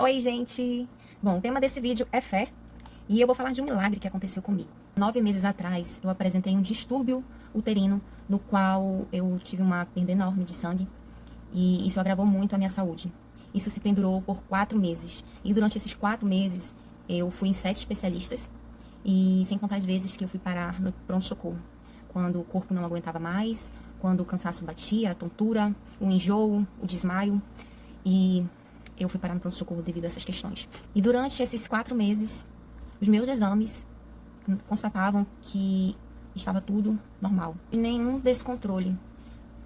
Oi, gente! Bom, o tema desse vídeo é fé e eu vou falar de um milagre que aconteceu comigo. 9 meses atrás, eu apresentei um distúrbio uterino no qual eu tive uma perda enorme de sangue e isso agravou muito a minha saúde. Isso se pendurou por 4 meses e durante esses 4 meses eu fui em 7 especialistas e sem contar as vezes que eu fui parar no pronto-socorro. Quando o corpo não aguentava mais, quando o cansaço batia, a tontura, o enjoo, o desmaio e eu fui parar no pronto-socorro devido a essas questões. E durante esses 4 meses, os meus exames constatavam que estava tudo normal. E nenhum descontrole.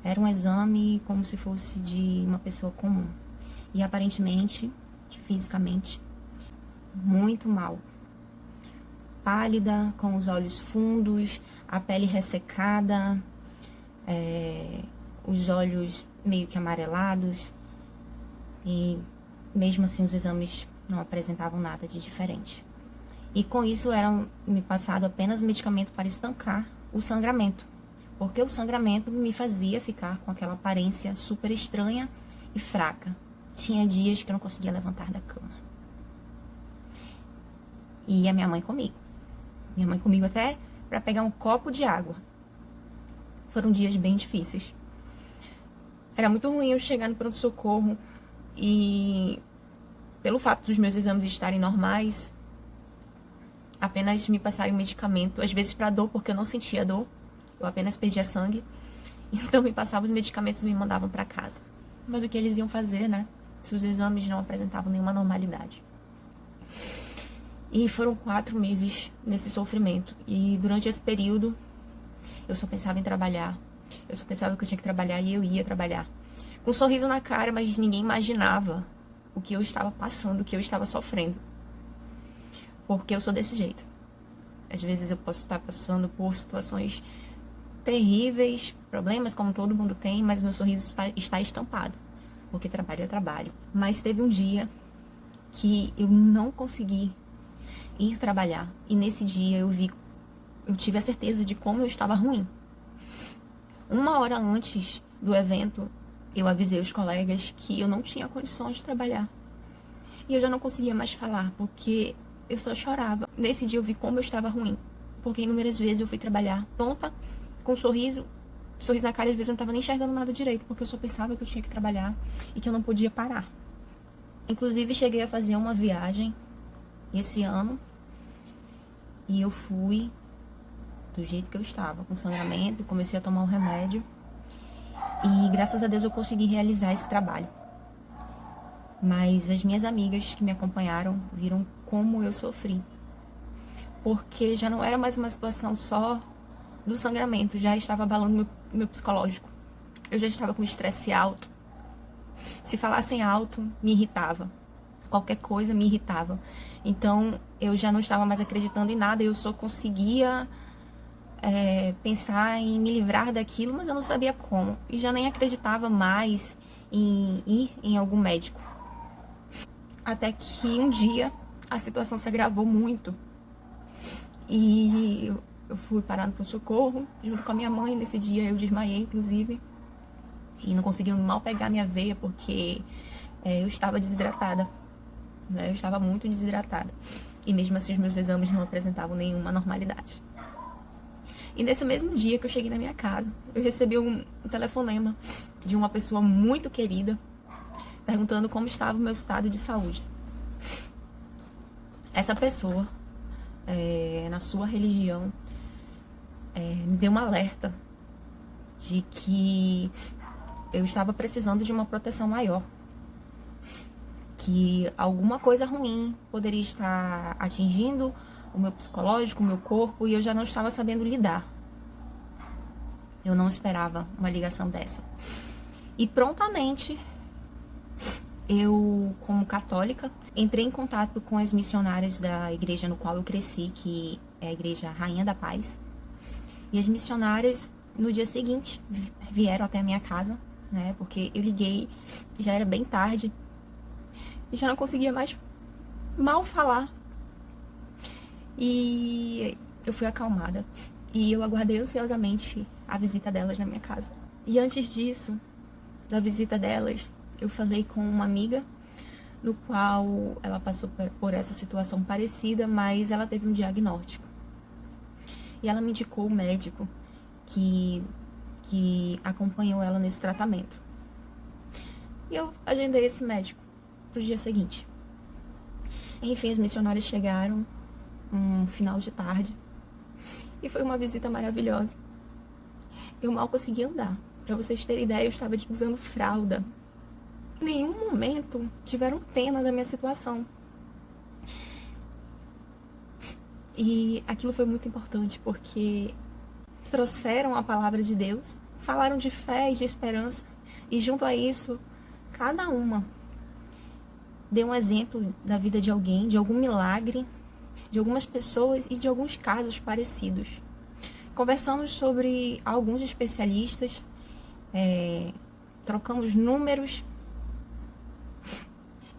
Era um exame como se fosse de uma pessoa comum. E aparentemente, fisicamente, muito mal. Pálida, com os olhos fundos, a pele ressecada, os olhos meio que amarelados. E mesmo assim, os exames não apresentavam nada de diferente. E com isso, era me passado apenas medicamento para estancar o sangramento. Porque o sangramento me fazia ficar com aquela aparência super estranha e fraca. Tinha dias que eu não conseguia levantar da cama. E a minha mãe comigo. Minha mãe comigo até para pegar um copo de água. Foram dias bem difíceis. Era muito ruim eu chegar no pronto-socorro e, pelo fato dos meus exames estarem normais, apenas me passarem medicamento, às vezes para dor, porque eu não sentia dor, eu apenas perdia sangue, então me passavam os medicamentos e me mandavam para casa. Mas o que eles iam fazer, né, se os exames não apresentavam nenhuma normalidade? E foram 4 meses nesse sofrimento, e durante esse período, eu só pensava em trabalhar, eu só pensava que eu tinha que trabalhar e eu ia trabalhar. Com um sorriso na cara, mas ninguém imaginava o que eu estava passando, o que eu estava sofrendo. Porque eu sou desse jeito. Às vezes eu posso estar passando por situações terríveis, problemas como todo mundo tem, mas meu sorriso está estampado. Porque trabalho é trabalho. Mas teve um dia que eu não consegui ir trabalhar. E nesse dia eu tive a certeza de como eu estava ruim. 1 hora antes do evento, eu avisei os colegas que eu não tinha condições de trabalhar. E eu já não conseguia mais falar, porque eu só chorava. Nesse dia eu vi como eu estava ruim. Porque inúmeras vezes eu fui trabalhar pronta, com um sorriso na cara, e às vezes eu não estava nem enxergando nada direito, porque eu só pensava que eu tinha que trabalhar e que eu não podia parar. Inclusive, cheguei a fazer uma viagem esse ano e eu fui do jeito que eu estava, com sangramento, comecei a tomar um remédio. E graças a Deus eu consegui realizar esse trabalho. Mas as minhas amigas que me acompanharam viram como eu sofri. Porque já não era mais uma situação só do sangramento, já estava abalando meu psicológico. Eu já estava com estresse alto. Se falassem alto, me irritava. Qualquer coisa me irritava. Então eu já não estava mais acreditando em nada, eu só conseguia pensar em me livrar daquilo, mas eu não sabia como. E já nem acreditava mais em ir em algum médico. Até que um dia a situação se agravou muito. E eu fui parar no pronto-socorro, junto com a minha mãe. Nesse dia eu desmaiei, inclusive. E não conseguiam mal pegar minha veia, porque eu estava desidratada. Né? Eu estava muito desidratada. E mesmo assim os meus exames não apresentavam nenhuma normalidade. E nesse mesmo dia que eu cheguei na minha casa, eu recebi um telefonema de uma pessoa muito querida, perguntando como estava o meu estado de saúde. Essa pessoa, na sua religião, me deu um alerta de que eu estava precisando de uma proteção maior. Que alguma coisa ruim poderia estar atingindo o meu psicológico, o meu corpo, e eu já não estava sabendo lidar. Eu não esperava uma ligação dessa. E prontamente, eu, como católica, entrei em contato com as missionárias da igreja no qual eu cresci, que é a Igreja Rainha da Paz. E as missionárias, no dia seguinte, vieram até a minha casa, né? Porque eu liguei, já era bem tarde, e já não conseguia mais mal falar. E eu fui acalmada. E eu aguardei ansiosamente a visita delas na minha casa. E antes disso, da visita delas, eu falei com uma amiga no qual ela passou por essa situação parecida, mas ela teve um diagnóstico. E ela me indicou o médico que acompanhou ela nesse tratamento. E eu agendei esse médico pro dia seguinte. Enfim, os missionários chegaram um final de tarde e foi uma visita maravilhosa. Eu mal conseguia andar. Pra vocês terem ideia, eu estava usando fralda. Em nenhum momento tiveram pena da minha situação. E aquilo foi muito importante porque trouxeram a palavra de Deus, falaram de fé e de esperança, e junto a isso, cada uma deu um exemplo da vida de alguém, de algum milagre, de algumas pessoas e de alguns casos parecidos. Conversamos sobre alguns especialistas, trocamos números,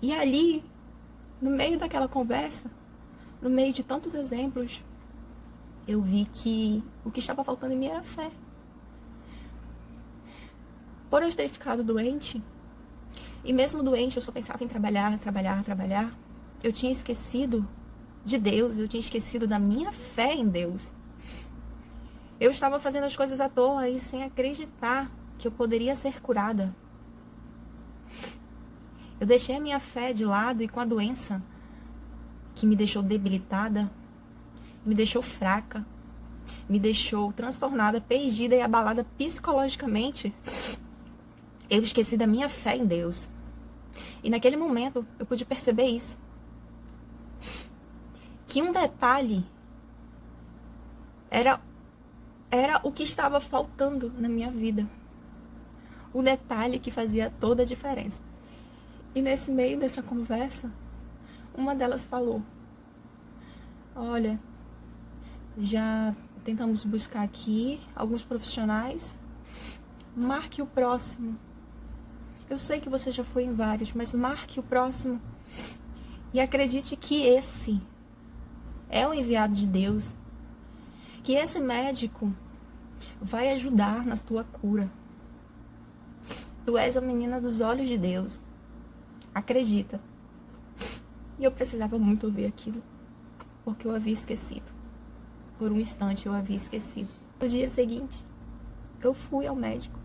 e ali, no meio daquela conversa, no meio de tantos exemplos, eu vi que o que estava faltando em mim era fé. Por eu ter ficado doente, e mesmo doente eu só pensava em trabalhar, eu tinha esquecido de Deus, eu tinha esquecido da minha fé em Deus. Eu estava fazendo as coisas à toa e sem acreditar que eu poderia ser curada. Eu deixei a minha fé de lado e com a doença que me deixou debilitada, me deixou fraca, me deixou transtornada, perdida e abalada psicologicamente, eu esqueci da minha fé em Deus. E naquele momento eu pude perceber isso. Que um detalhe era o que estava faltando na minha vida. O detalhe que fazia toda a diferença. E nesse meio dessa conversa, uma delas falou: olha, já tentamos buscar aqui alguns profissionais, marque o próximo. Eu sei que você já foi em vários, mas marque o próximo. E acredite que esse é o enviado de Deus. Que esse médico vai ajudar na tua cura. Tu és a menina dos olhos de Deus. Acredita. E eu precisava muito ouvir aquilo, porque eu havia esquecido. Por um instante eu havia esquecido. No dia seguinte, eu fui ao médico.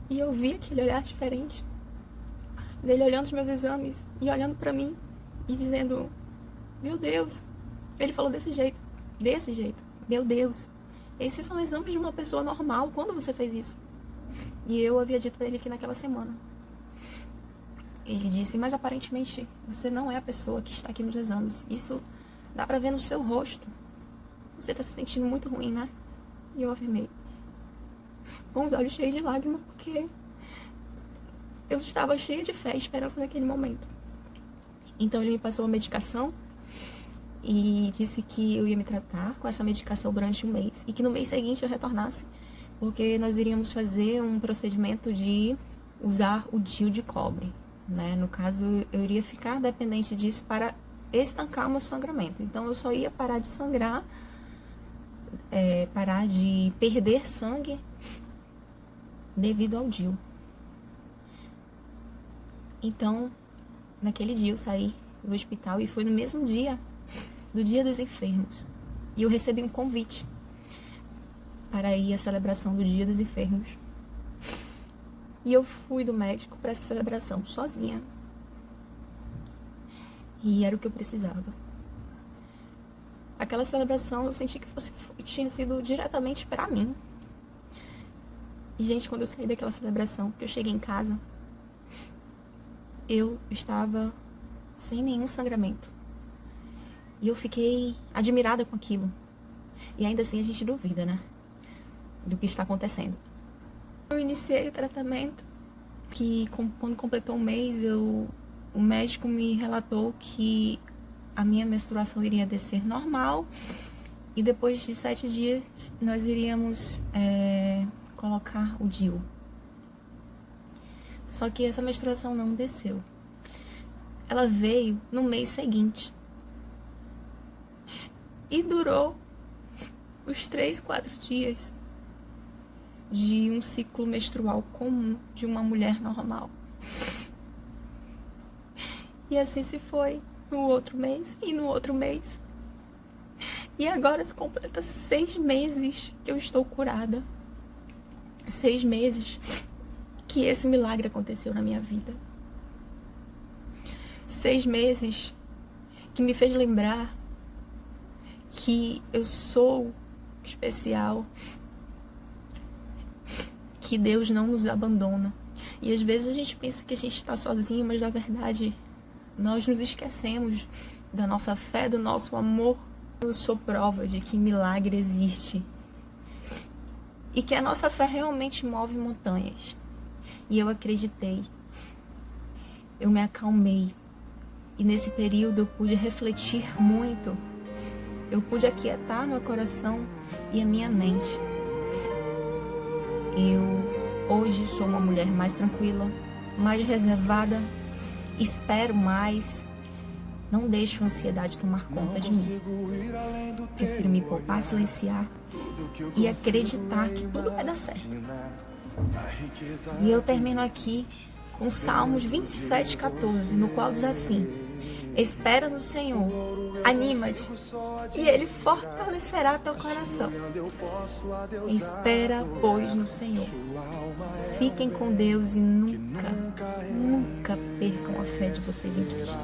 E eu vi aquele olhar diferente. Dele olhando os meus exames e olhando pra mim e dizendo: meu Deus. Ele falou desse jeito. Meu Deus. Esses são exames de uma pessoa normal. Quando você fez isso? E eu havia dito pra ele aqui naquela semana. Ele disse: mas aparentemente você não é a pessoa que está aqui nos exames. Isso dá pra ver no seu rosto. Você tá se sentindo muito ruim, né? E eu afirmei, com os olhos cheios de lágrimas, porque eu estava cheia de fé e esperança naquele momento. Então ele me passou a medicação e disse que eu ia me tratar com essa medicação durante um mês e que no mês seguinte eu retornasse, porque nós iríamos fazer um procedimento de usar o DIU de cobre, né? No caso, eu iria ficar dependente disso para estancar o meu sangramento. Então eu só ia parar de sangrar, parar de perder sangue devido ao DIU. Então, naquele dia eu saí do hospital e foi no mesmo dia do Dia dos Enfermos. E eu recebi um convite para ir à celebração do Dia dos Enfermos. E eu fui do médico para essa celebração sozinha. E era o que eu precisava. Aquela celebração eu senti que tinha sido diretamente para mim. E, gente, quando eu saí daquela celebração, que eu cheguei em casa, eu estava sem nenhum sangramento. E eu fiquei admirada com aquilo. E ainda assim a gente duvida, né? Do que está acontecendo. Eu iniciei o tratamento, que quando completou um mês, o médico me relatou que a minha menstruação iria descer normal. E depois de 7 dias, nós iríamos colocar o DIU. Só que essa menstruação não desceu. Ela veio no mês seguinte. E durou os 3, 4 dias de um ciclo menstrual comum de uma mulher normal. E assim se foi no outro mês e no outro mês. E agora se completa 6 meses que eu estou curada. 6 meses que esse milagre aconteceu na minha vida. 6 meses que me fez lembrar que eu sou especial, que Deus não nos abandona. E às vezes a gente pensa que a gente está sozinho, mas na verdade nós nos esquecemos da nossa fé, do nosso amor. Eu sou prova de que milagre existe e que a nossa fé realmente move montanhas. E eu acreditei, eu me acalmei, e nesse período eu pude refletir muito, eu pude aquietar meu coração e a minha mente. Eu hoje sou uma mulher mais tranquila, mais reservada, espero mais, não deixo a ansiedade tomar conta de mim. Prefiro me poupar, silenciar e acreditar que tudo vai dar certo. E eu termino aqui com Salmos 27:14, no qual diz assim: espera no Senhor, anima-te, e Ele fortalecerá teu coração. Espera, pois, no Senhor. Fiquem com Deus e nunca, nunca percam a fé de vocês em Cristo.